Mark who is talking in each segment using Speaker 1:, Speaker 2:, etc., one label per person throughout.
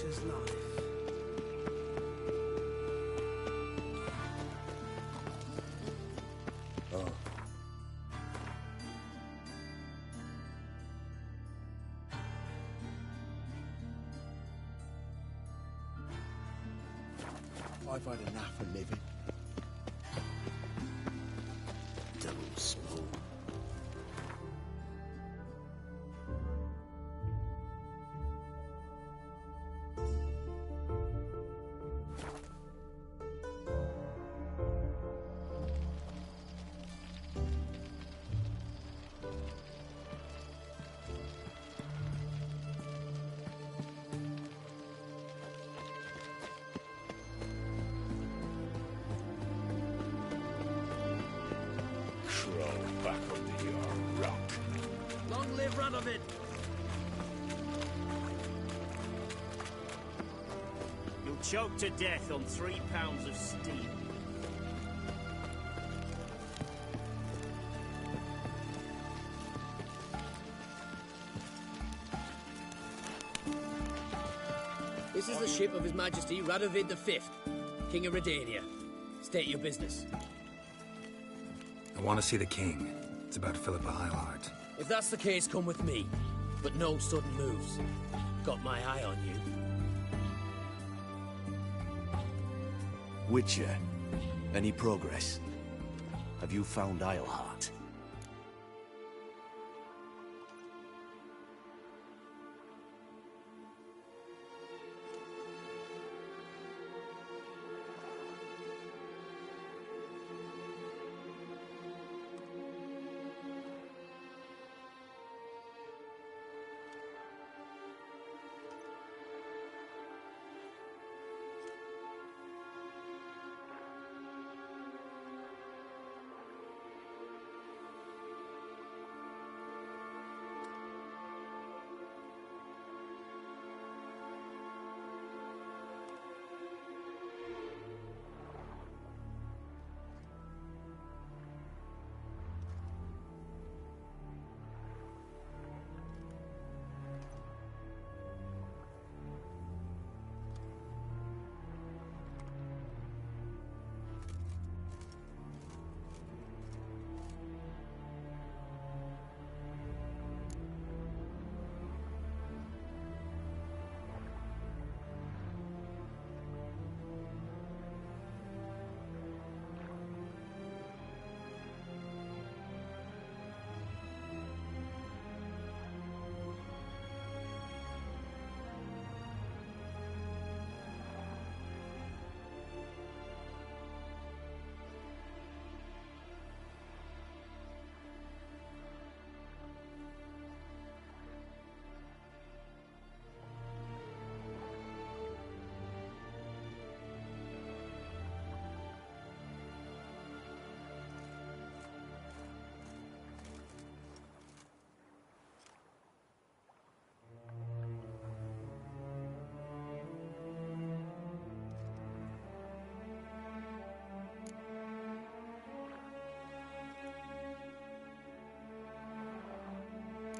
Speaker 1: butcher's life.
Speaker 2: Oh. I've had enough of living. Double small.
Speaker 3: Back under your rock.
Speaker 1: Long live Radovid!
Speaker 4: You'll choke to death on 3 pounds of steam.
Speaker 5: This is the ship of His Majesty Radovid V, King of Redania. State your business.
Speaker 6: I want to see the king. It's about Philippa Eilhart.
Speaker 5: If that's the case, come with me. But no sudden moves. Got my eye on you.
Speaker 2: Witcher, any progress? Have you found Eilhart?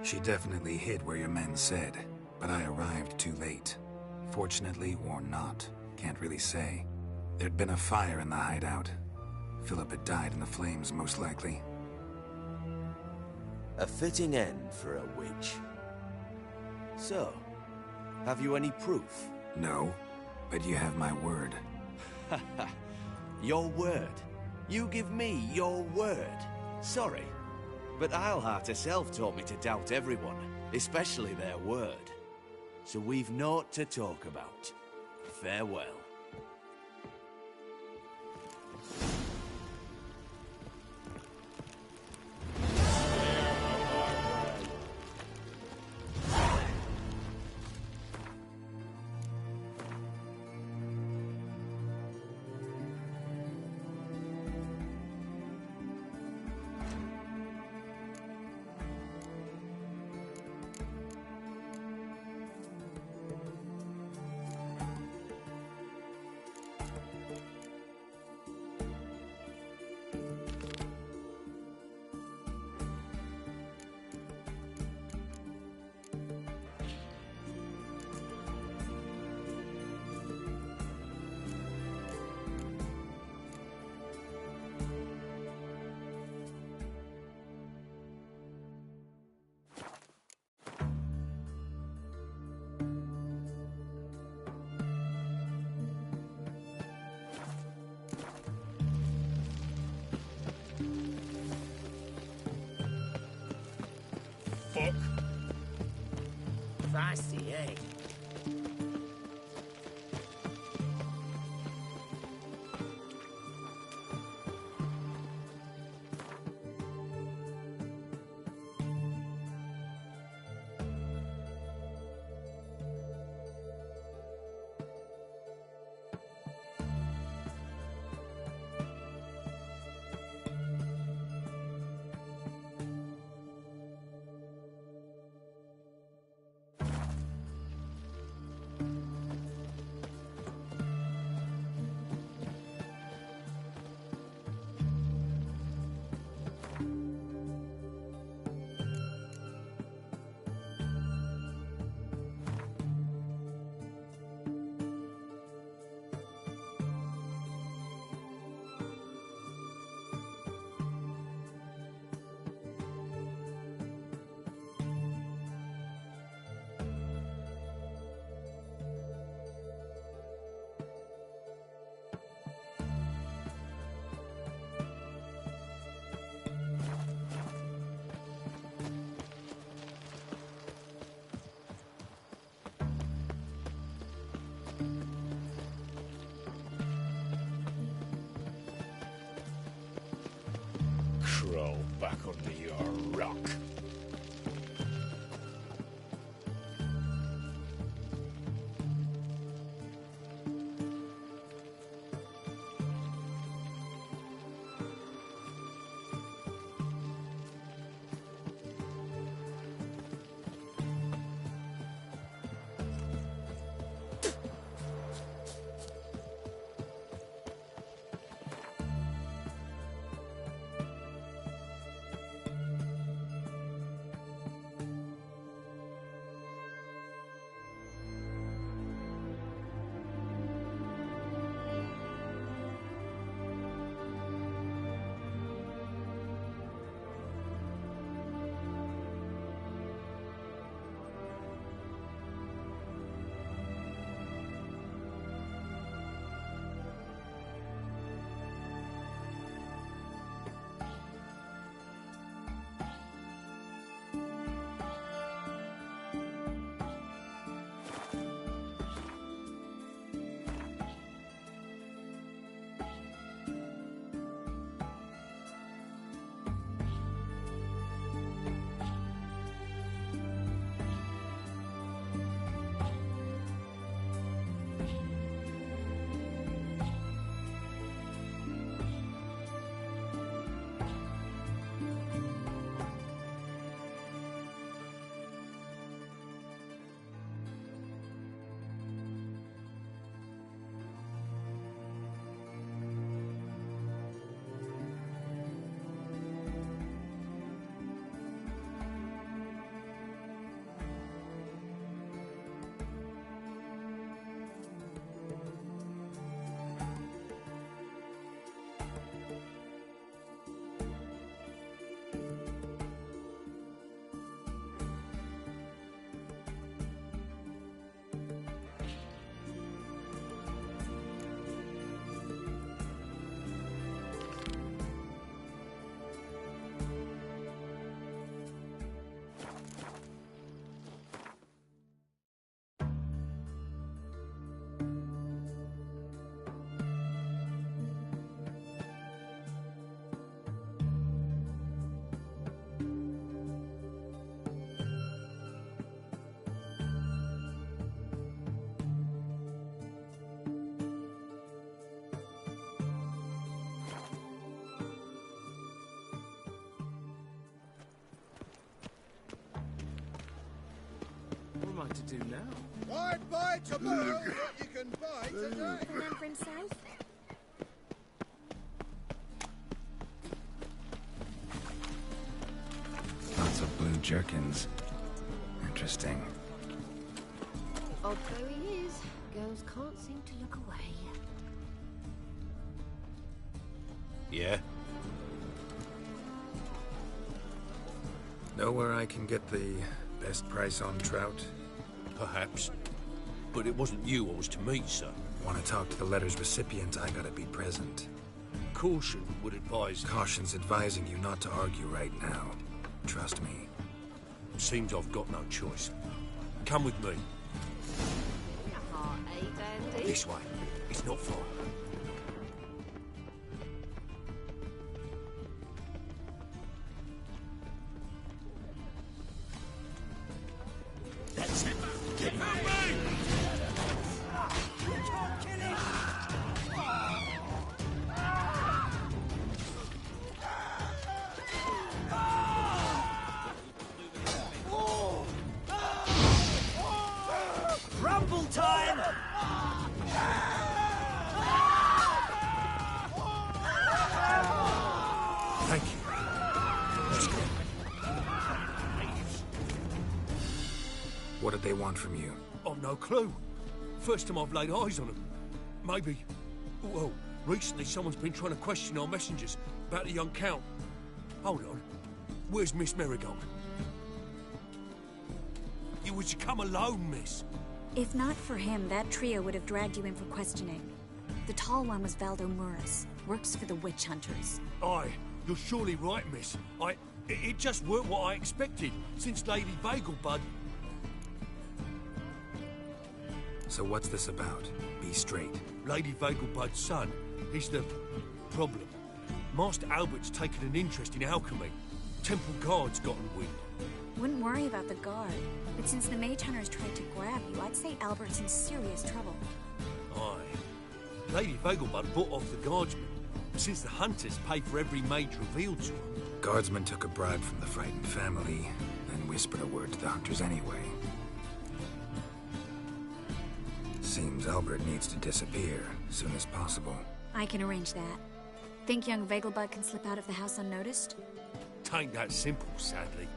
Speaker 6: She definitely hid where your men said, but I arrived too late. Fortunately or not, can't really say. There'd been a fire in the hideout. Philip had died in the flames, most likely.
Speaker 2: A fitting end for a witch. So, have you any proof?
Speaker 6: No, but you have my word.
Speaker 2: Your word? You give me your word? Sorry, but Eilhart herself taught me to doubt everyone, especially their word. So we've naught to talk about. Farewell.
Speaker 5: Feisty, eh?
Speaker 3: Crawl back under your rock.
Speaker 1: am I to do now?
Speaker 7: I'd buy tomorrow what you can buy today.
Speaker 8: Remember himself?
Speaker 6: Lots of blue jerkins. Interesting.
Speaker 8: Odd though he is, girls can't seem to look away.
Speaker 3: Yeah?
Speaker 6: Know where I can get the best price on trout?
Speaker 3: Perhaps. But it wasn't you I was to meet, sir.
Speaker 6: Want to talk to the letter's recipient, I gotta be present.
Speaker 3: Caution would advise...
Speaker 6: Caution's advising you not to argue right now. Trust me.
Speaker 3: Seems I've got no choice. Come with me.
Speaker 8: A heart, eh, Dandy?
Speaker 3: This way. It's not far.
Speaker 4: That's it. Get moving! Rumble time!
Speaker 3: Thank you. Let's go.
Speaker 6: What did they want from you?
Speaker 3: I've no clue. First time I've laid eyes on them. Maybe... Well, recently someone's been trying to question our messengers about the young Count. Hold on. Where's Miss Marigold? You was to come alone, miss.
Speaker 9: If not for him, that trio would have dragged you in for questioning. The tall one was Valdo Muris. Works for the witch hunters.
Speaker 3: Aye, you're surely right, miss. It just weren't what I expected, since Lady Vegelbud...
Speaker 6: So what's this about? Be straight.
Speaker 3: Lady Vegelbud's son, he's the problem. Master Albert's taken an interest in alchemy. Temple Guard's gotten wind.
Speaker 9: Wouldn't worry about the guard, but since the mage hunters tried to grab you, I'd say Albert's in serious trouble.
Speaker 3: Aye. Lady Vegelbud bought off the guardsmen, since the hunters pay for every mage revealed to her.
Speaker 6: Guardsmen took a bribe from the frightened family, then whispered a word to the hunters anyway. Seems Albert needs to disappear as soon as possible.
Speaker 9: I can arrange that. Think young Vegelbud can slip out of the house unnoticed?
Speaker 3: Tain't that simple, sadly.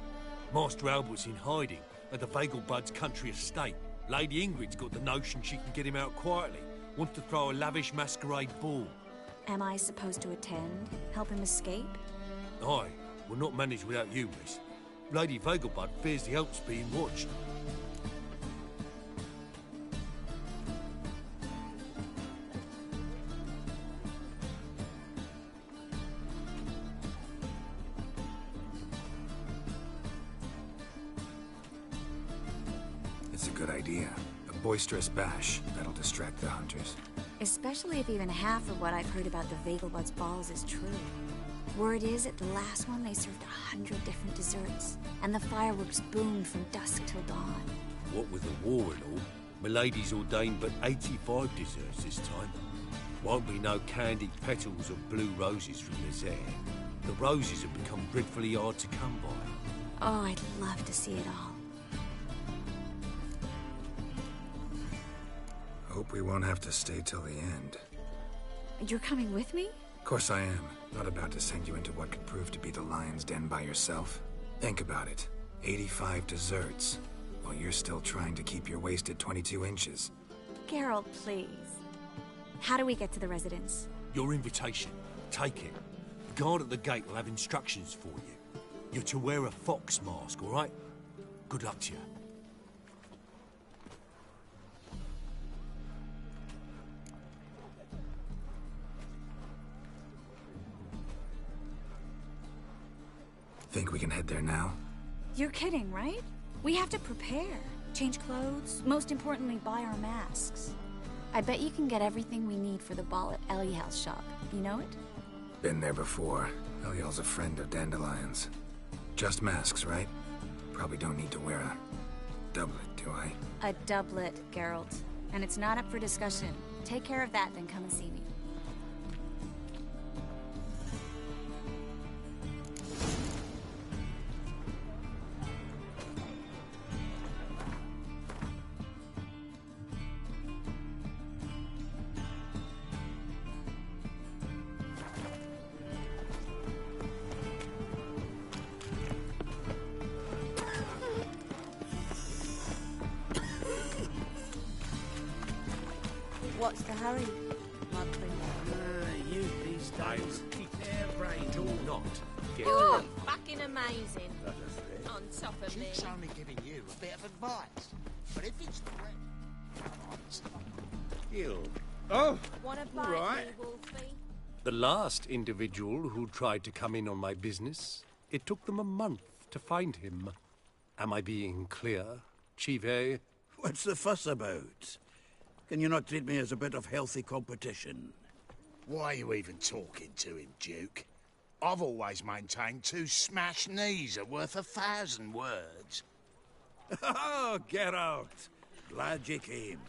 Speaker 3: Master Albert's in hiding at the Vegelbud's country estate. Lady Ingrid's got the notion she can get him out quietly. Wants to throw a lavish masquerade ball.
Speaker 9: Am I supposed to attend? Help him escape?
Speaker 3: Aye, we'll not manage without you, miss. Lady Vegelbud fears the Alps being watched.
Speaker 6: It's a good idea. A boisterous bash that'll distract the hunters.
Speaker 9: Especially if even half of what I've heard about the Vegelbud's balls is true. Word is, at the last one, they served 100 different desserts, and the fireworks boomed from dusk till dawn.
Speaker 3: What with the war and all, Milady's ordained but 85 desserts this time. Won't be no candied petals or blue roses from the Zaire. The roses have become dreadfully hard to come by.
Speaker 9: Oh, I'd love to see it all.
Speaker 6: Hope we won't have to stay till the end.
Speaker 9: You're coming with me?
Speaker 6: Of course I am. Not about to send you into what could prove to be the lion's den by yourself. Think about it. 85 desserts, while you're still trying to keep your waist at 22 inches.
Speaker 9: Geralt, please. How do we get to the residence?
Speaker 3: Your invitation. Take it. The guard at the gate will have instructions for you. You're to wear a fox mask, all right? Good luck to you.
Speaker 6: Think we can head there now?
Speaker 9: You're kidding, right? We have to prepare. Change clothes. Most importantly, buy our masks. I bet you can get everything we need for the ball at Eliel's shop. You know it?
Speaker 6: Been there before. Eliel's a friend of Dandelion's. Just masks, right? Probably don't need to wear a doublet, do I?
Speaker 9: A doublet, Geralt. And it's not up for discussion. Take care of that, then come and see me.
Speaker 8: What's the hurry, my prince?
Speaker 4: You these days keep hair-brained or not. Get
Speaker 8: Oh, fucking amazing. On top of me.
Speaker 7: Duke's only giving you a bit of advice. But if it's correct...
Speaker 1: Gil. Oh,
Speaker 8: Wanna
Speaker 1: all
Speaker 8: bite
Speaker 1: right.
Speaker 8: me, Wolfie?
Speaker 3: The last individual who tried to come in on my business, it took them a month to find him. Am I being clear? Chief, eh?
Speaker 1: What's the fuss about? Can you not treat me as a bit of healthy competition?
Speaker 7: Why are you even talking to him, Duke? I've always maintained 2 smashed knees are worth 1,000 words.
Speaker 1: Oh, Geralt. Glad you came.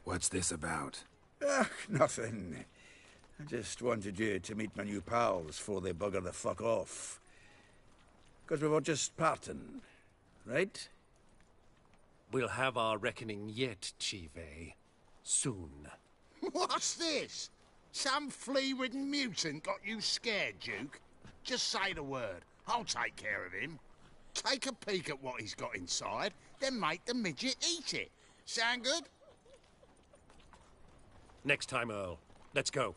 Speaker 6: What's this about?
Speaker 1: Nothing. I just wanted you to meet my new pals before they bugger the fuck off. Because we were just parting, right?
Speaker 3: We'll have our reckoning yet, Chief, eh? Soon.
Speaker 7: What's this? Some flea-ridden mutant got you scared, Duke? Just say the word. I'll take care of him. Take a peek at what he's got inside, then make the midget eat it. Sound good?
Speaker 3: Next time, Earl. Let's go.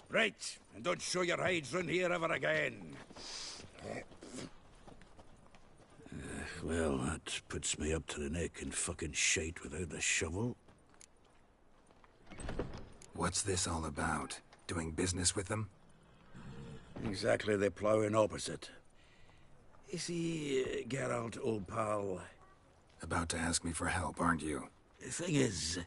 Speaker 1: Right, and don't show your hides round here ever again. Well, that puts me up to the neck in fucking shite without a shovel.
Speaker 6: What's this all about? Doing business with them?
Speaker 1: Exactly the ploughing opposite. You see, Geralt, old pal...
Speaker 6: About to ask me for help, aren't you?
Speaker 1: The thing is,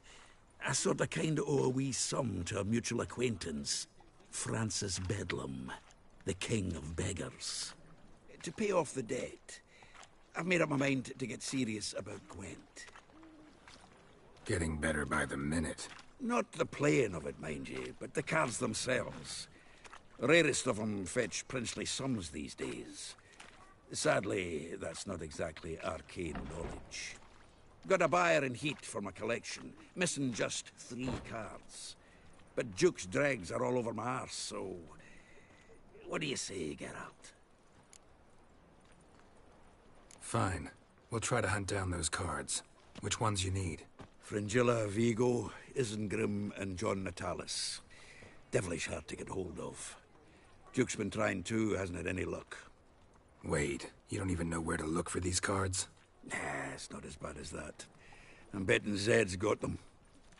Speaker 1: I sort of kinda owe a wee sum to a mutual acquaintance. Francis Bedlam, the king of beggars. To pay off the debt, I've made up my mind to get serious about Gwent.
Speaker 6: Getting better by the minute.
Speaker 1: Not the playing of it, mind you, but the cards themselves. The rarest of them fetch princely sums these days. Sadly, that's not exactly arcane knowledge. Got a buyer in heat for my collection, missing just 3 cards. But Duke's dregs are all over my arse, so... What do you say, Geralt?
Speaker 6: Fine. We'll try to hunt down those cards. Which ones you need?
Speaker 1: Fringilla, Vigo, Isengrim, and John Natalis. Devilish hard to get hold of. Duke's been trying too, hasn't had any luck.
Speaker 6: Wait, you don't even know where to look for these cards?
Speaker 1: Nah, it's not as bad as that. I'm betting Zed's got them.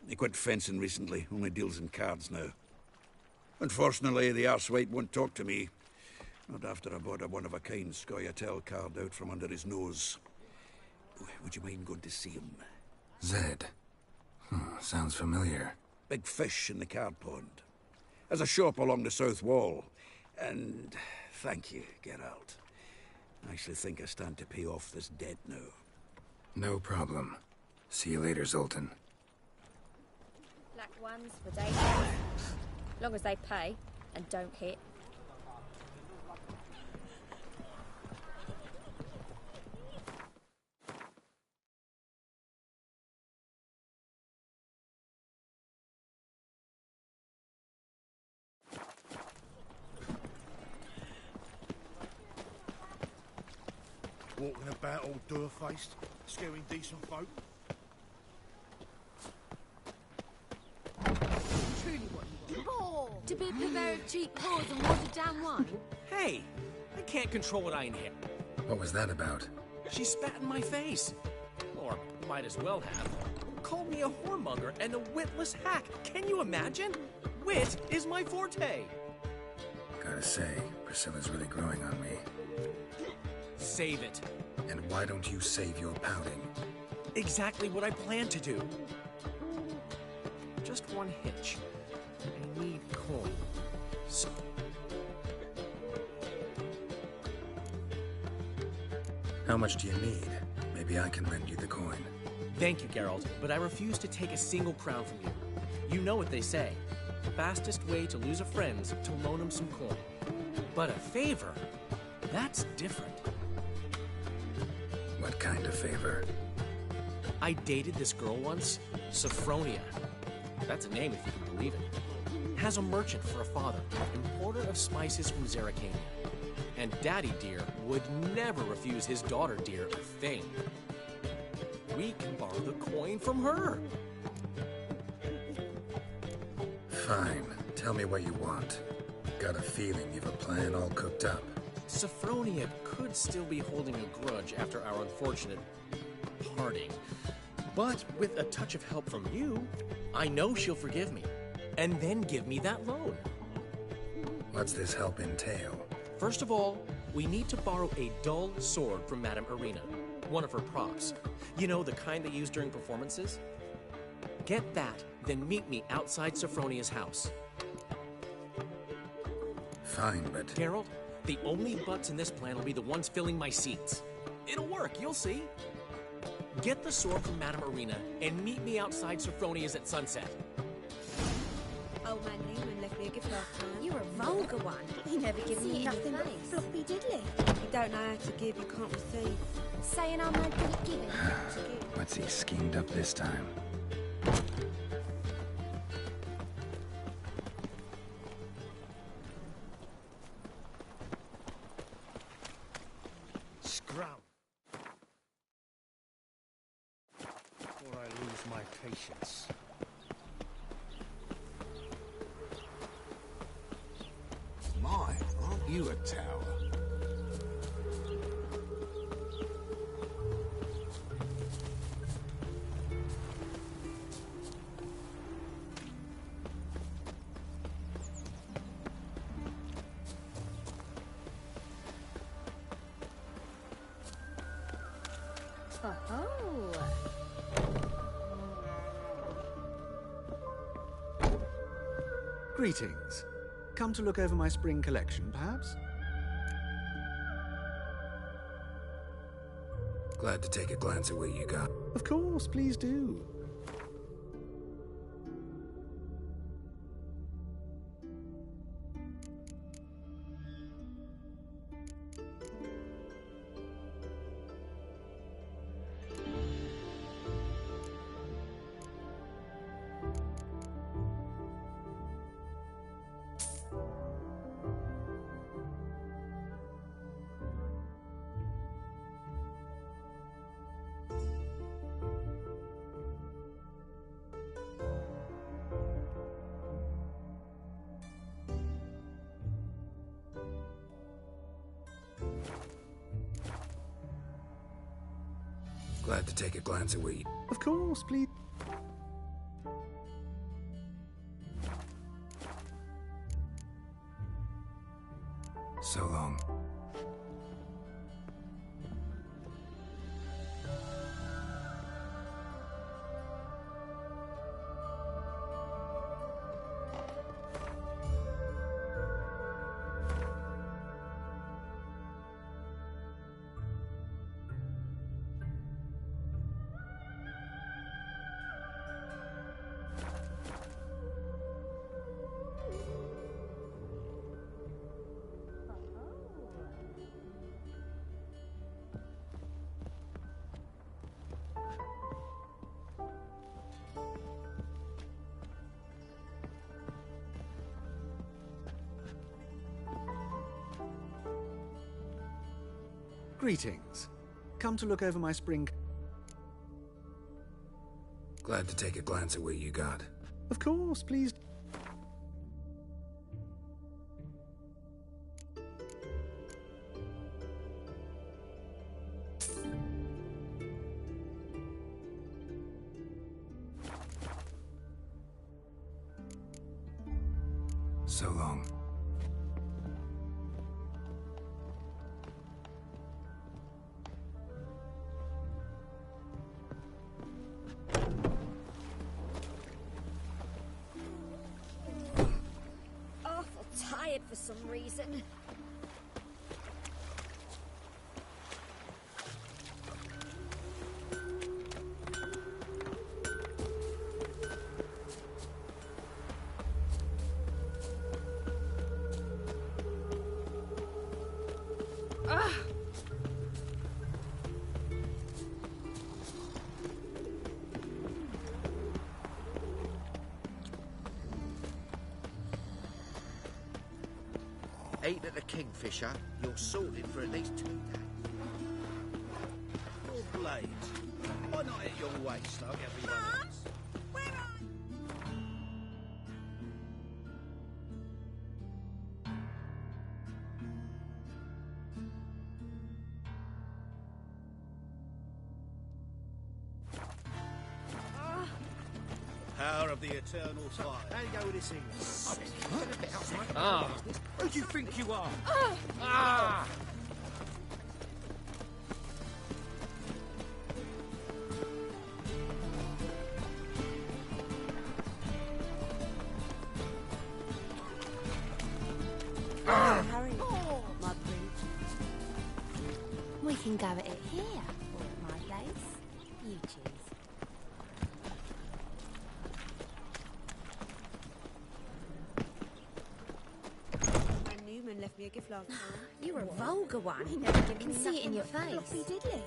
Speaker 1: He quit fencing recently, only deals in cards now. Unfortunately, the arsewite won't talk to me. Not after I bought a one-of-a-kind Scoia'tael card out from under his nose. Would you mind going to see him?
Speaker 6: Zed. Sounds familiar.
Speaker 1: Big fish in the card pond. Has a shop along the south wall. And thank you, Geralt. I actually think I stand to pay off this debt now.
Speaker 6: No problem. See you later, Zoltan.
Speaker 10: Black ones for days. Long as they pay and don't hit.
Speaker 7: Walking about all door-faced, scaring decent folk.
Speaker 8: Truly what you want. To be a purveyor of cheap clothes and watered down wine?
Speaker 4: Hey, I can't control what I inhale.
Speaker 6: What was that about?
Speaker 4: She spat in my face. Or might as well have. Called me a whoremonger and a witless hack. Can you imagine? Wit is my forte.
Speaker 6: Gotta say, Priscilla's really growing on me.
Speaker 4: Save it.
Speaker 6: And why don't you save your pouting?
Speaker 4: Exactly what I plan to do. Just one hitch. I need coin. So...
Speaker 6: How much do you need? Maybe I can lend you the coin.
Speaker 4: Thank you, Geralt, but I refuse to take a single crown from you. You know what they say. The fastest way to lose a friend's to loan him some coin. But a favor? That's different.
Speaker 6: What kind of favor?
Speaker 4: I dated this girl once, Sophronia. That's a name if you can believe it. Has a merchant for a father, importer of spices from Zerrikania. And Daddy Dear would never refuse his daughter Dear a thing. We can borrow the coin from her.
Speaker 6: Fine. Tell me what you want. Got a feeling you've a plan all cooked up.
Speaker 4: Sophronia could still be holding a grudge after our unfortunate parting. But with a touch of help from you, I know she'll forgive me. And then give me that loan.
Speaker 6: What's this help entail?
Speaker 4: First of all, We need to borrow a dull sword from Madame Irina, one of her props. You know, the kind they use during performances? Get that, then meet me outside Sophronia's house.
Speaker 6: Fine, but...
Speaker 4: Geralt, the only butts in this plan will be the ones filling my seats. It'll work, you'll see. Get the sword from Madame Irina and meet me outside Sophronia's at sunset.
Speaker 8: Old man Newman left me a gift last time.
Speaker 9: You're a vulgar one.
Speaker 8: He never gives
Speaker 9: See it
Speaker 8: me
Speaker 9: in your
Speaker 8: nothing but
Speaker 9: face.
Speaker 8: floppy diddly. You don't know how to give, you can't receive.
Speaker 9: Saying I'm no good at giving.
Speaker 6: What's he schemed up this time?
Speaker 3: Scrum. Before I lose my patience.
Speaker 7: My, aren't you a tower?
Speaker 10: Oh.
Speaker 11: Greetings. Come to look over my spring collection, perhaps?
Speaker 6: Glad to take a glance at what you got.
Speaker 11: Of course, please do.
Speaker 6: Glad to take a glance at what you...
Speaker 11: Of course, please.
Speaker 6: So long.
Speaker 11: Greetings. Come to look over my spring...
Speaker 6: Glad to take a glance at what you got.
Speaker 11: Of course, please.
Speaker 6: So long.
Speaker 10: Awful tired for some reason.
Speaker 12: Ain't at the Kingfisher, you're sorted for at least 2 days.
Speaker 3: Your blades. Why not at your waist like everyone else? Power of the eternal fire. How you go with this English?
Speaker 4: Ah.
Speaker 3: Who do you think you are?
Speaker 9: go at it here or at my place. You choose.
Speaker 13: Newman left me a gift last time.
Speaker 9: You're a vulgar one.
Speaker 13: He never gave
Speaker 9: I can
Speaker 13: me
Speaker 9: see it in your
Speaker 13: nothing but
Speaker 9: face.
Speaker 13: floppy diddly.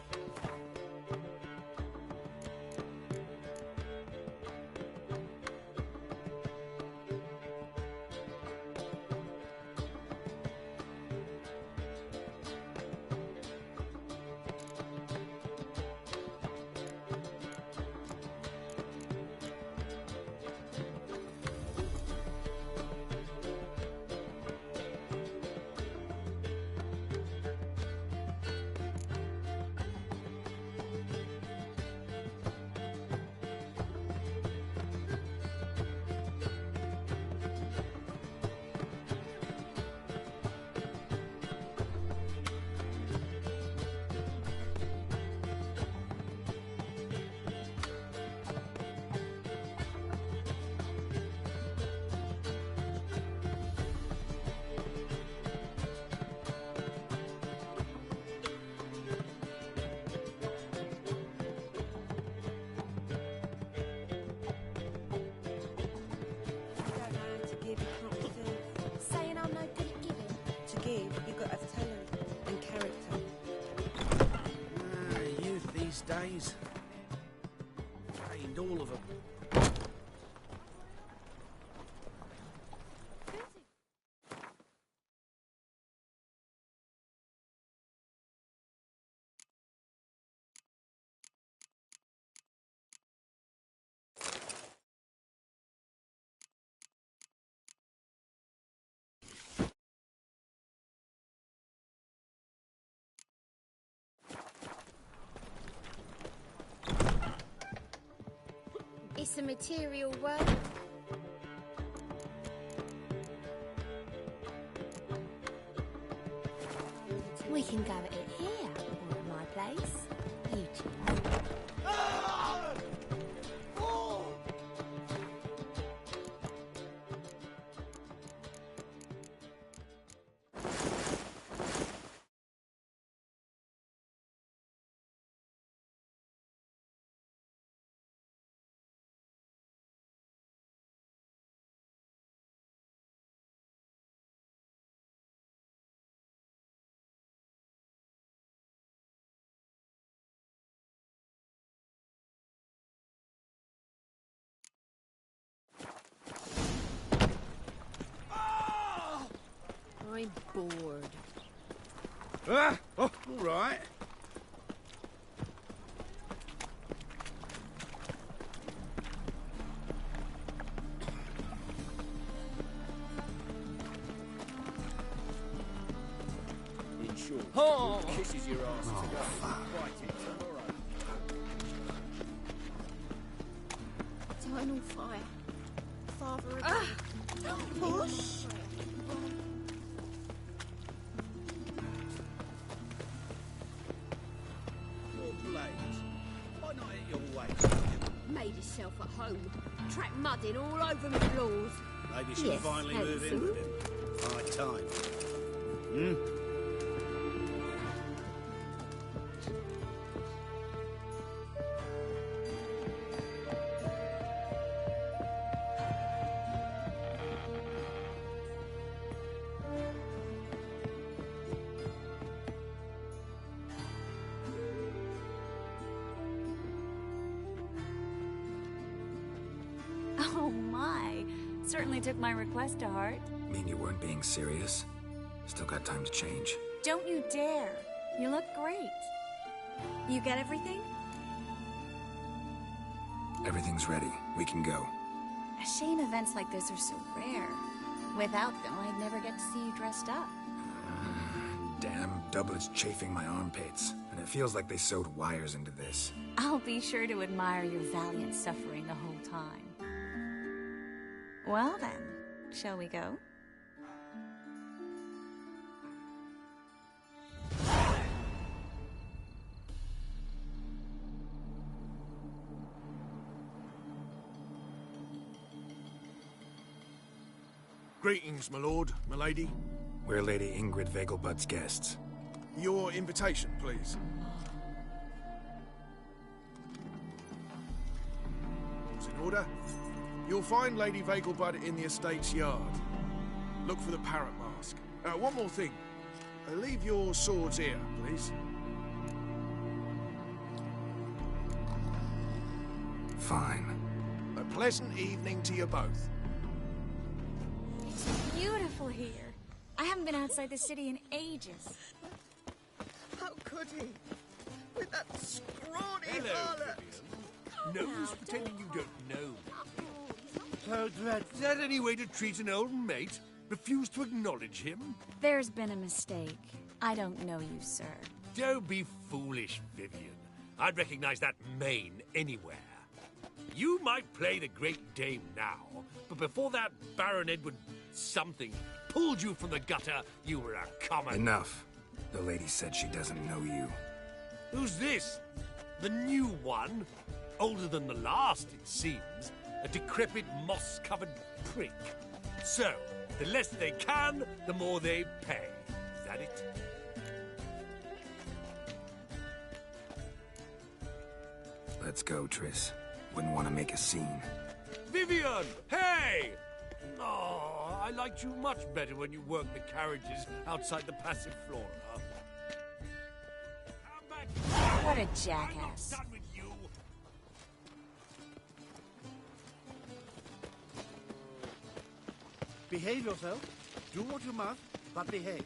Speaker 9: Saying I'm no good at giving.
Speaker 13: To give, you got to have talent and character.
Speaker 1: Youth these days. Find all of them.
Speaker 10: It's a material world.
Speaker 9: We can go at it here or at my place. You choose.
Speaker 5: I'm bored.
Speaker 1: Ah! Oh, all right. In short, who kisses your ass today, fight it tomorrow.
Speaker 8: Eternal fire. Father of push.
Speaker 1: More blades. Why not at your waist?
Speaker 8: Made himself at home. Track mudding all over my floors.
Speaker 1: Maybe she'll
Speaker 8: Yes,
Speaker 1: finally move in with him. High time. Hmm?
Speaker 9: Oh my. Certainly took my request to heart.
Speaker 6: Mean you weren't being serious? Still got time to change.
Speaker 9: Don't you dare. You look great. You get everything?
Speaker 6: Everything's ready. We can go.
Speaker 9: A shame events like this are so rare. Without them, I'd never get to see you dressed up.
Speaker 6: Damn doublet's chafing my armpits, and it feels like they sewed wires into this.
Speaker 9: I'll be sure to admire your valiant suffering the whole time. Well then, shall we go?
Speaker 3: Greetings, my lord, my lady.
Speaker 6: We're Lady Ingrid Vegelbud's guests.
Speaker 14: Your invitation, please. All's in order. You'll find Lady Vegelbud in the estate's yard. Look for the parrot mask. One more thing. Leave your swords here, please.
Speaker 6: Fine.
Speaker 14: A pleasant evening to you both.
Speaker 9: It's beautiful here. I haven't been outside the city in ages.
Speaker 12: How could he? With that scrawny
Speaker 3: Hello,
Speaker 12: harlot.
Speaker 3: Vivian. No use pretending you don't know. How that's that any way to treat an old mate? Refuse to acknowledge him?
Speaker 9: There's been a mistake. I don't know you, sir.
Speaker 3: Don't be foolish, Vivian. I'd recognize that mane anywhere. You might play the Great Dame now, but before that Baron Edward something pulled you from the gutter, you were a common...
Speaker 6: Enough. The lady said she doesn't know you.
Speaker 3: Who's this? The new one? Older than the last, it seems. A decrepit, moss-covered prick. So, the less they can, the more they pay. Is that it?
Speaker 6: Let's go, Triss. Wouldn't want to make a scene.
Speaker 3: Vivian! Hey! Oh, I liked you much better when you worked the carriages outside the Passiflora. Come back!
Speaker 9: What a jackass.
Speaker 3: I'm not done with you.
Speaker 15: Behave yourself. Do what you must, but behave.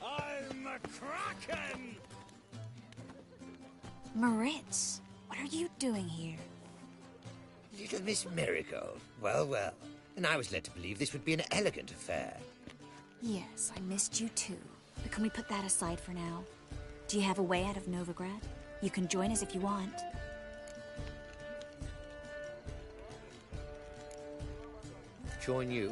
Speaker 3: I'm a Kraken!
Speaker 9: Moritz, what are you doing here?
Speaker 16: Little Miss Marigold. Well, well. And I was led to believe this would be an elegant affair.
Speaker 9: Yes, I missed you too. But can we put that aside for now? Do you have a way out of Novigrad? You can join us if you want.
Speaker 16: Join you?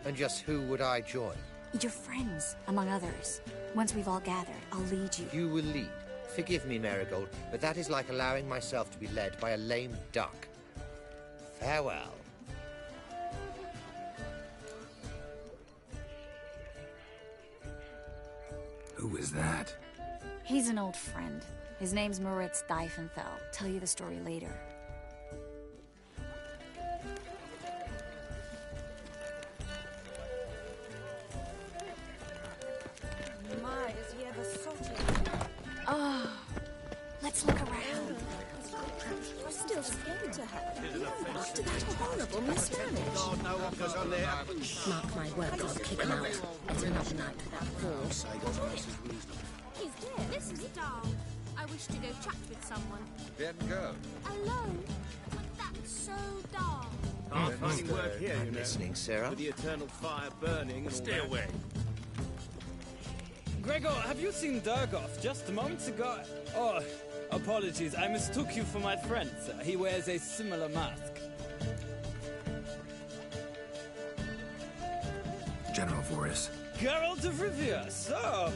Speaker 16: And just who would I join?
Speaker 9: Your friends, among others. Once we've all gathered, I'll lead you.
Speaker 16: You will lead. Forgive me, Marigold, but that is like allowing myself to be led by a lame duck. Farewell.
Speaker 6: Who is that?
Speaker 9: He's an old friend. His name's Moritz Diefenfeld. Tell you the story later.
Speaker 13: My, is he ever salty?
Speaker 9: Oh, let's look around.
Speaker 13: You're still scared to her.
Speaker 10: After that horrible mismarriage. Mark my word, I'll kick him out. It's another night without fool.
Speaker 17: He's dead. Listen, Star. I wish to go chat with someone.
Speaker 18: Then go.
Speaker 17: Alone? But that's so dark.
Speaker 4: Hard finding work here, you know.
Speaker 16: Listening, Sarah.
Speaker 4: With the eternal fire burning and all
Speaker 3: Stay
Speaker 4: that.
Speaker 3: away.
Speaker 19: Gregor, have you seen Durgoth just moments ago? Oh, apologies. I mistook you for my friend, sir. He wears a similar mask.
Speaker 6: General Voris.
Speaker 19: Geralt of Rivia. So,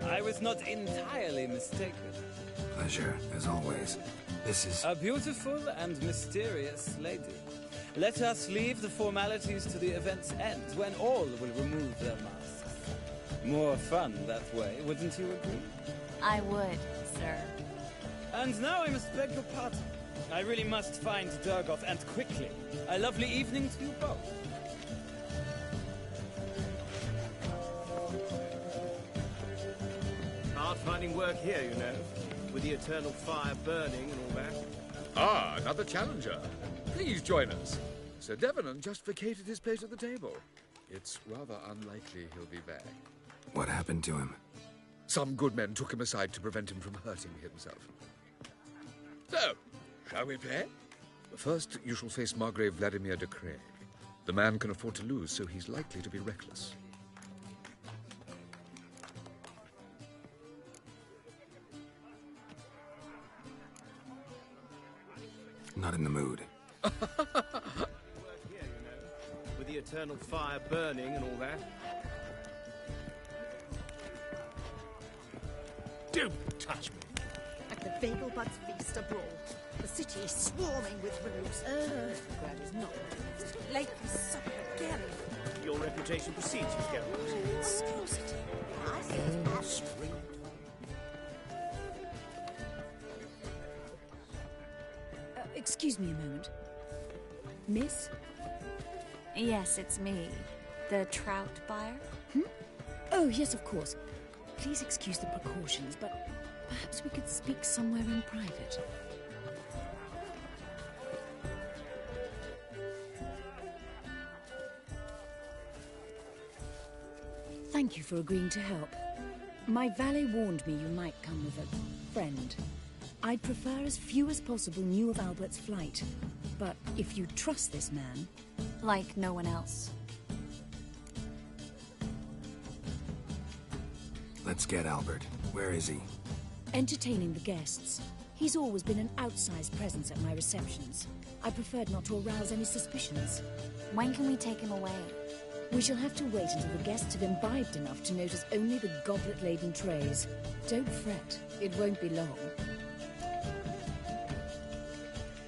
Speaker 19: I was not entirely mistaken.
Speaker 6: Pleasure, as always. This is...
Speaker 19: A beautiful and mysterious lady. Let us leave the formalities to the event's end, when all will remove their masks. More fun that way, wouldn't you agree?
Speaker 9: I would, sir.
Speaker 19: And now I must beg your pardon. I really must find Durgoth, and quickly. A lovely evening to you both.
Speaker 4: Hard finding work here, you know. With the eternal fire burning and all that.
Speaker 18: Ah, another challenger. Please join us. Sir Devenant just vacated his place at the table. It's rather unlikely he'll be back.
Speaker 6: What happened to him?
Speaker 18: Some good men took him aside to prevent him from hurting himself. So, shall we play? First, you shall face Margrave Vladimir de Craig. The man can afford to lose, so he's likely to be reckless.
Speaker 6: Not in the mood.
Speaker 4: Work here, you know. With the eternal fire burning and all that.
Speaker 3: Don't touch me.
Speaker 20: At the Vegelbud's feast abroad, the city is swarming with rogues. Novigrad is not.
Speaker 13: Late for supper again.
Speaker 15: Your reputation precedes you, Geralt.
Speaker 10: Excuse it. I see it's
Speaker 21: Excuse me a moment. Miss?
Speaker 9: Yes, it's me. The trout buyer?
Speaker 21: Oh, yes, of course. Please excuse the precautions, but perhaps we could speak somewhere in private. Thank you for agreeing to help. My valet warned me you might come with a friend. I'd prefer as few as possible knew of Albert's flight. But if you trust this man...
Speaker 9: Like no one else.
Speaker 6: Let's get Albert. Where is he?
Speaker 21: Entertaining the guests. He's always been an outsized presence at my receptions. I preferred not to arouse any suspicions.
Speaker 9: When can we take him away?
Speaker 21: We shall have to wait until the guests have imbibed enough to notice only the goblet-laden trays. Don't fret. It won't be long.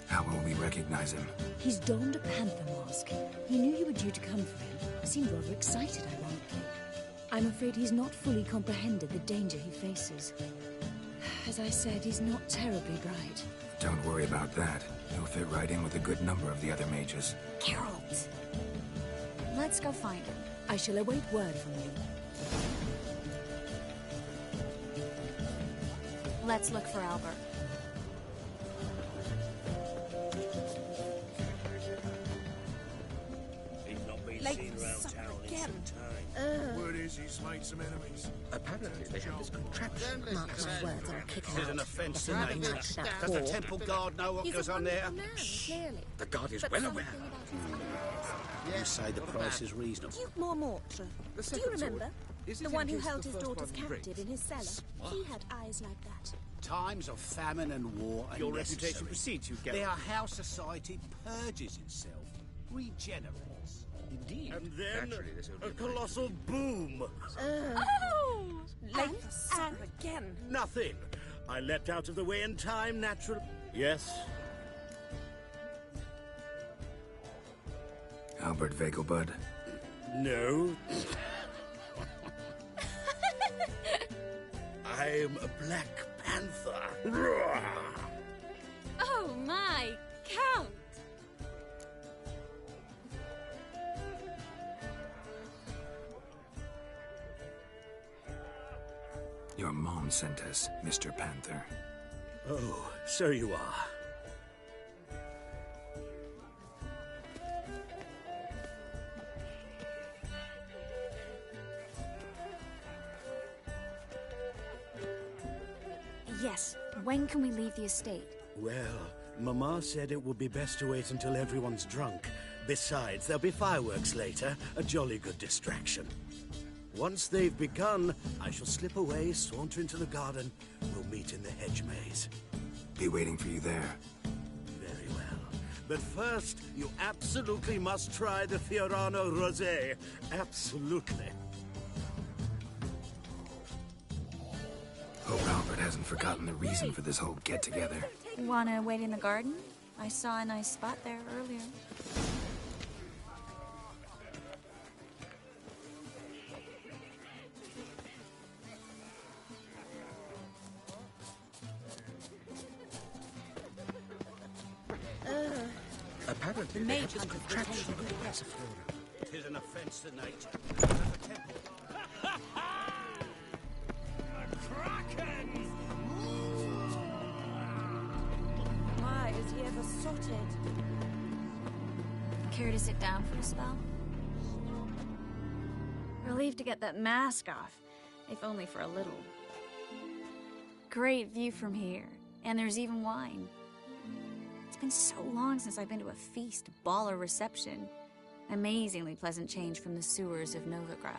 Speaker 6: How will we recognize him?
Speaker 21: He's donned a panther mask. He knew you were due to come for him. Seemed rather excited, ironically. I'm afraid he's not fully comprehended the danger he faces. As I said, he's not terribly bright.
Speaker 6: Don't worry about that. He'll fit right in with a good number of the other mages.
Speaker 9: Geralt! Let's go find him.
Speaker 21: I shall await word from you.
Speaker 9: Let's look for Albert.
Speaker 15: Seen around town in some time.
Speaker 14: Word is he's made some enemies.
Speaker 18: Apparently they have this contraption.
Speaker 10: Mark my words, I'll kick him
Speaker 15: This is
Speaker 10: out.
Speaker 15: an offence to
Speaker 10: If I
Speaker 15: nature.
Speaker 10: like that
Speaker 15: Does the
Speaker 10: whore-
Speaker 15: temple guard know what
Speaker 17: He's
Speaker 15: goes
Speaker 17: a
Speaker 15: on there?
Speaker 17: wonderful man, clearly.
Speaker 18: The guard is
Speaker 17: But
Speaker 18: well
Speaker 17: something
Speaker 18: aware.
Speaker 17: about his
Speaker 15: You say the price is reasonable.
Speaker 13: Duke Mormortre. Do you
Speaker 18: second
Speaker 13: remember?
Speaker 18: sword. Is it
Speaker 13: The
Speaker 18: in
Speaker 13: one who
Speaker 18: case
Speaker 13: held
Speaker 18: the
Speaker 13: his
Speaker 18: first
Speaker 13: daughters
Speaker 18: one breaks?
Speaker 13: captive in his cellar. He had eyes like that.
Speaker 15: Times of famine and war are
Speaker 19: Your
Speaker 15: necessary.
Speaker 19: reputation precedes you, Geralt.
Speaker 15: They are how society purges itself, regenerates.
Speaker 19: Indeed.
Speaker 15: And then
Speaker 18: Naturally, there's only
Speaker 15: a
Speaker 18: a
Speaker 15: colossal boom.
Speaker 13: Oh! Late for supper again.
Speaker 15: Nothing. I leapt out of the way in time, natural. Yes.
Speaker 6: Albert Vegelbud?
Speaker 15: No. I'm a Black Panther.
Speaker 9: Oh my, Count!
Speaker 6: Your mom sent us, Mr. Panther.
Speaker 15: Oh, so you are.
Speaker 9: Yes, when can we leave the estate?
Speaker 15: Well, Mama said it would be best to wait until everyone's drunk. Besides, there'll be fireworks later, a jolly good distraction. Once they've begun, I shall slip away, saunter into the garden. We'll meet in the hedge maze.
Speaker 6: Be waiting for you there.
Speaker 15: Very well. But first, you absolutely must try the Fiorano Rosé. Absolutely.
Speaker 6: Hope Albert hasn't forgotten the reason for this whole get-together.
Speaker 9: Wanna wait in the garden? I saw a nice spot there earlier.
Speaker 18: Apparently
Speaker 13: The
Speaker 18: they
Speaker 13: mage
Speaker 18: have this
Speaker 13: hunters will
Speaker 18: contraption.
Speaker 13: tell you who to
Speaker 15: Tis an offence to nature. There's a temple. Kraken!
Speaker 13: My, is he ever sorted?
Speaker 9: Care to sit down for a spell? Relieved to get that mask off, if only for a little. Great view from here, and there's even wine. It's been so long since I've been to a feast, ball, or reception. Amazingly pleasant change from the sewers of Novigrad.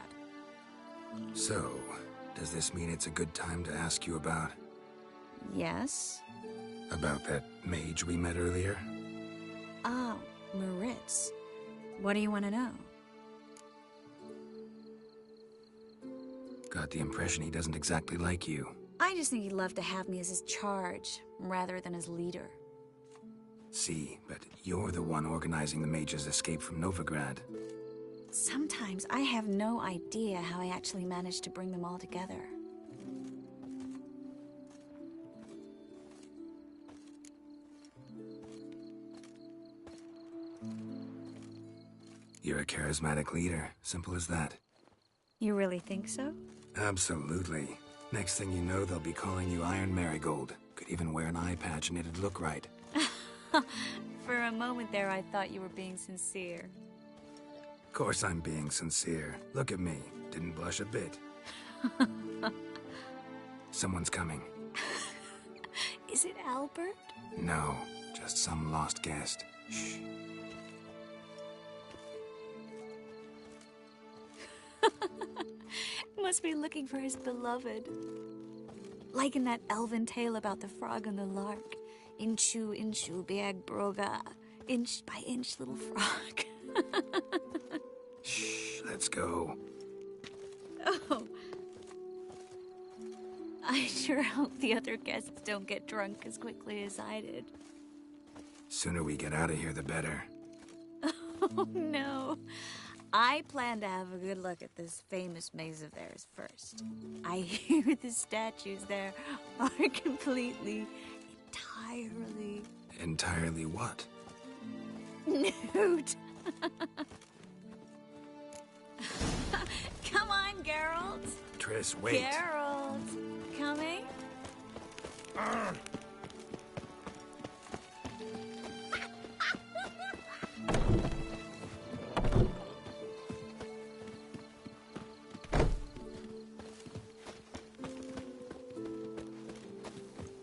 Speaker 6: So, does this mean it's a good time to ask you about...
Speaker 9: Yes?
Speaker 6: about that mage we met earlier?
Speaker 9: Oh, Moritz. What do you want to know?
Speaker 6: Got the impression he doesn't exactly like you.
Speaker 9: I just think he'd love to have me as his charge, rather than as leader.
Speaker 6: See, but you're the one organizing the mage's escape from Novigrad.
Speaker 9: Sometimes I have no idea how I actually managed to bring them all together.
Speaker 6: You're a charismatic leader. Simple as that.
Speaker 9: You really think so?
Speaker 6: Absolutely. Next thing you know, they'll be calling you Iron Marigold. Could even wear an eye patch and it'd look right.
Speaker 9: For a moment there, I thought you were being sincere.
Speaker 6: Of course I'm being sincere. Look at me. Didn't blush a bit. Someone's coming.
Speaker 9: Is it Albert?
Speaker 6: No, just some lost guest. Shh.
Speaker 9: Must be looking for his beloved. Like in that elven tale about the frog and the lark. Inchu, inchu, biag broga. Inch by inch, little frog.
Speaker 6: Shh, let's go.
Speaker 9: Oh. I sure hope the other guests don't get drunk as quickly as I did.
Speaker 6: Sooner we get out of here, the better.
Speaker 9: Oh, no. I plan to have a good look at this famous maze of theirs first. I hear the statues there are completely, entirely...
Speaker 6: Entirely what?
Speaker 9: Nude. Come on, Geralt.
Speaker 6: Triss, wait.
Speaker 9: Geralt. Coming?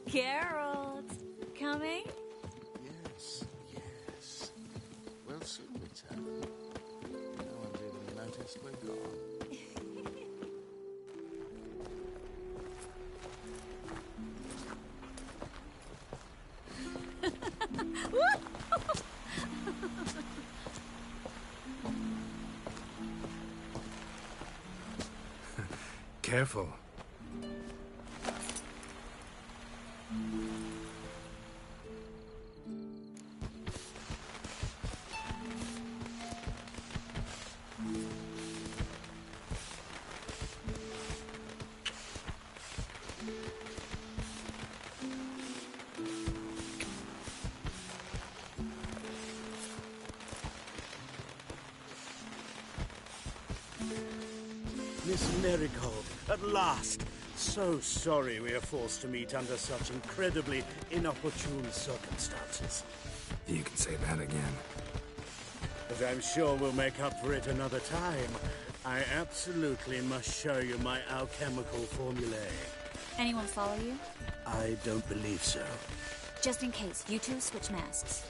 Speaker 9: Geralt. Coming?
Speaker 7: Yes, yes. We'll soon return. No one's even noticed we're gone.
Speaker 6: Careful.
Speaker 15: Miss Marigold, at last! So sorry we are forced to meet under such incredibly inopportune circumstances.
Speaker 6: You can say that again.
Speaker 15: But I'm sure we'll make up for it another time. I absolutely must show you my alchemical formulae.
Speaker 9: Anyone follow you?
Speaker 15: I don't believe so.
Speaker 9: Just in case, you two switch masks.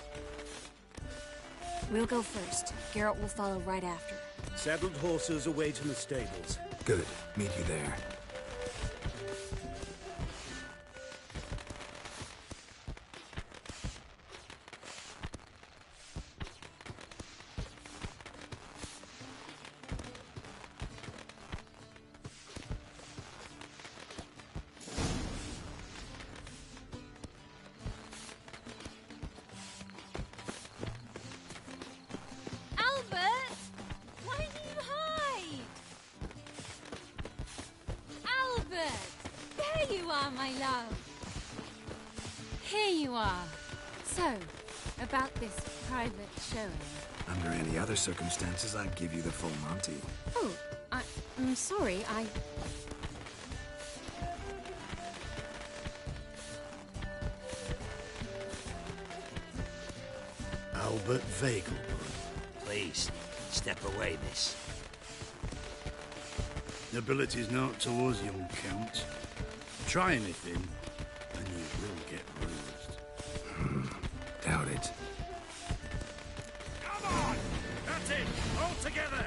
Speaker 9: We'll go first. Geralt will follow right after.
Speaker 15: Saddled horses await in the stables.
Speaker 6: Good. Meet you there.
Speaker 17: Albert! Why do you hide? Albert! There you are, my love. Here you are. So, about this private showing.
Speaker 6: Under any other circumstances, I'd give you the full Monty.
Speaker 17: Oh, I'm sorry,
Speaker 15: Albert Vegelbud.
Speaker 3: Please, step away, miss.
Speaker 2: Nobility's not towards young Count. Try anything, and you will get bruised.
Speaker 6: Doubt it.
Speaker 2: Come on! That's it! All together!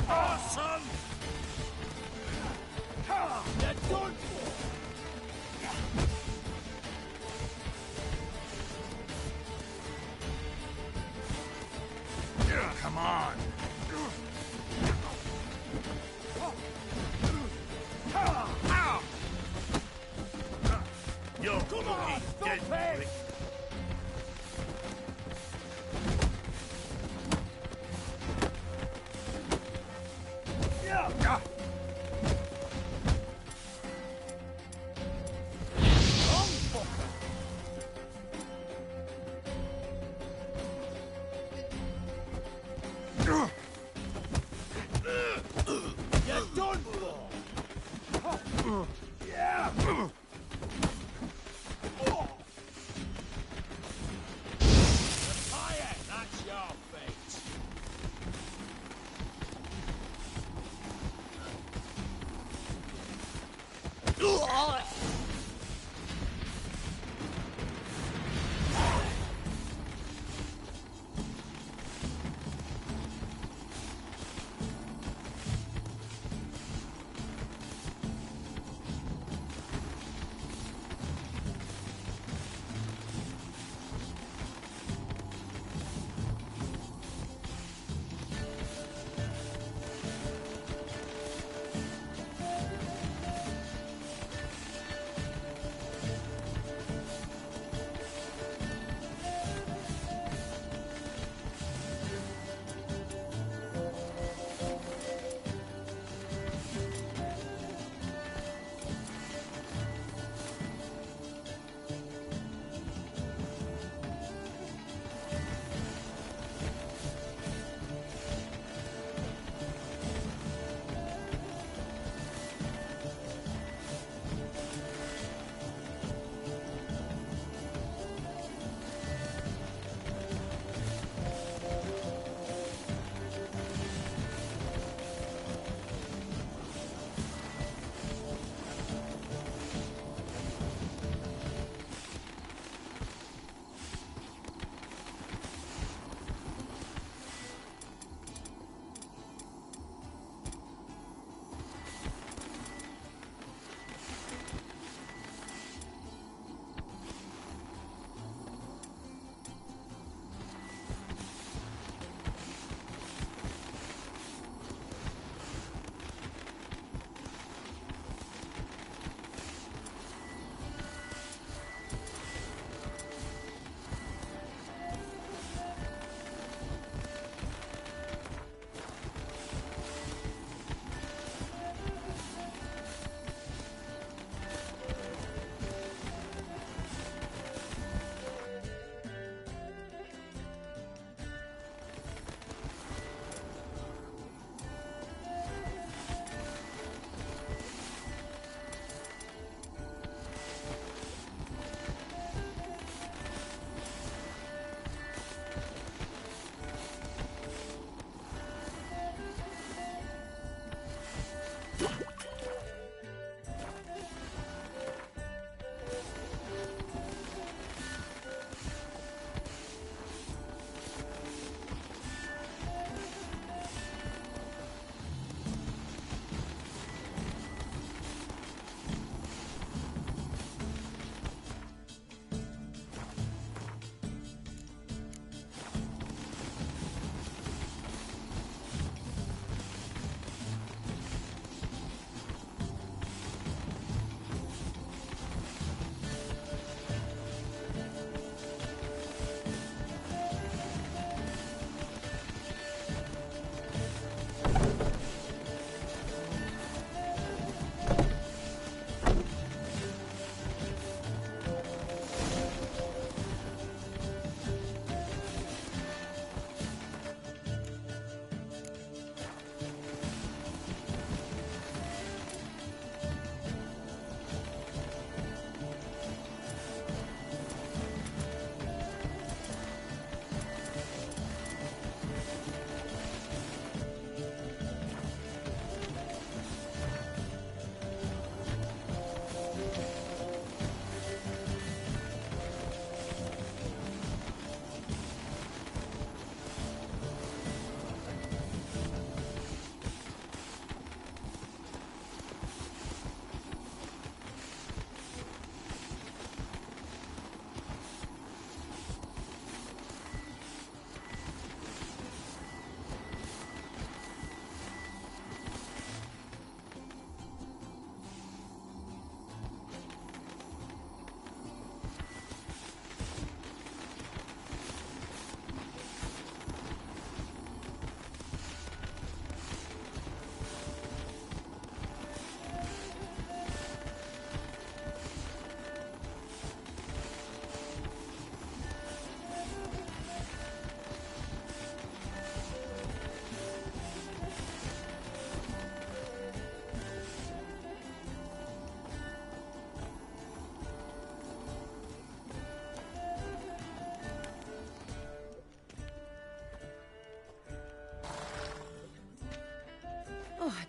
Speaker 3: Awesome! That's good!
Speaker 2: Come on! Dead prick.
Speaker 1: Yeah.
Speaker 2: You're done for! Yeah! Fire! That's your fate!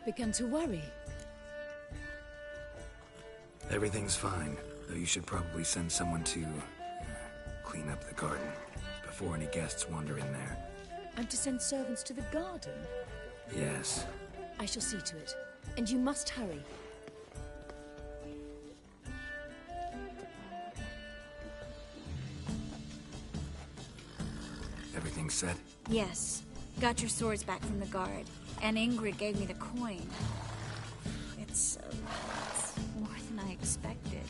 Speaker 21: begun to worry.
Speaker 6: Everything's fine, though you should probably send someone to clean up the garden before any guests wander in there.
Speaker 21: I'm to send servants to the garden?
Speaker 6: Yes.
Speaker 21: I shall see to it. And you must hurry.
Speaker 6: Everything set?
Speaker 9: Yes. Got your swords back from the guard. And Ingrid gave me the coin. It's more than I expected.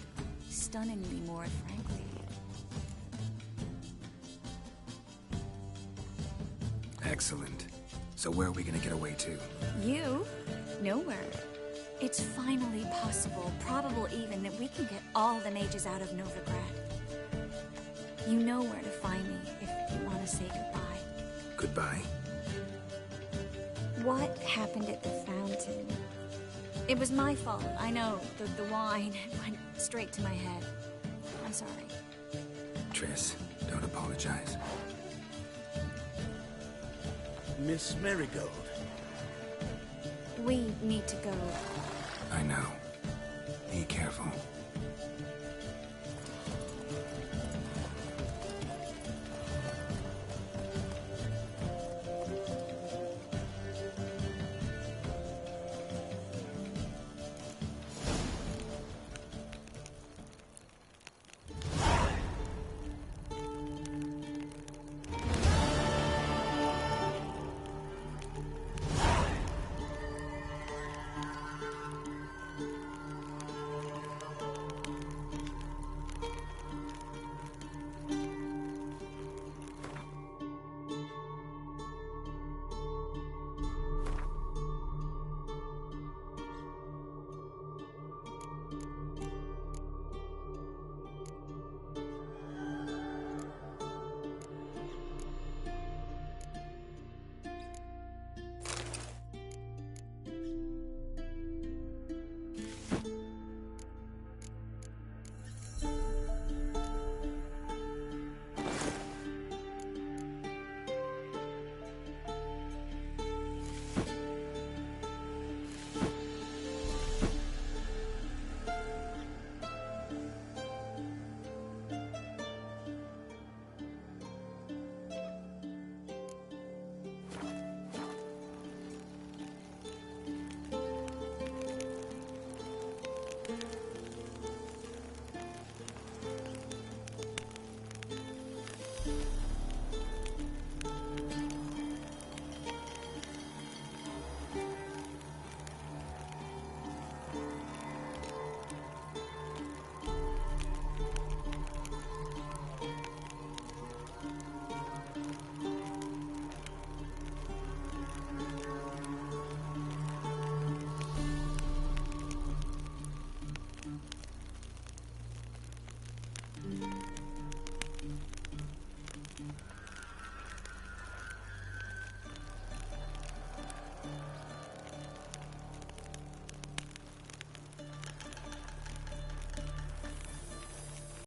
Speaker 9: Stunningly more, frankly.
Speaker 6: Excellent. So where are we gonna get away to?
Speaker 9: You? Nowhere. It's finally possible, probable even, that we can get all the mages out of Novigrad. You know where to find me if you want to say goodbye.
Speaker 6: Goodbye?
Speaker 9: What happened at the fountain? It was my fault, I know. The wine went straight to my head. I'm sorry.
Speaker 6: Triss, don't apologize.
Speaker 15: Miss Marigold.
Speaker 9: We need to go.
Speaker 6: I know. Be careful.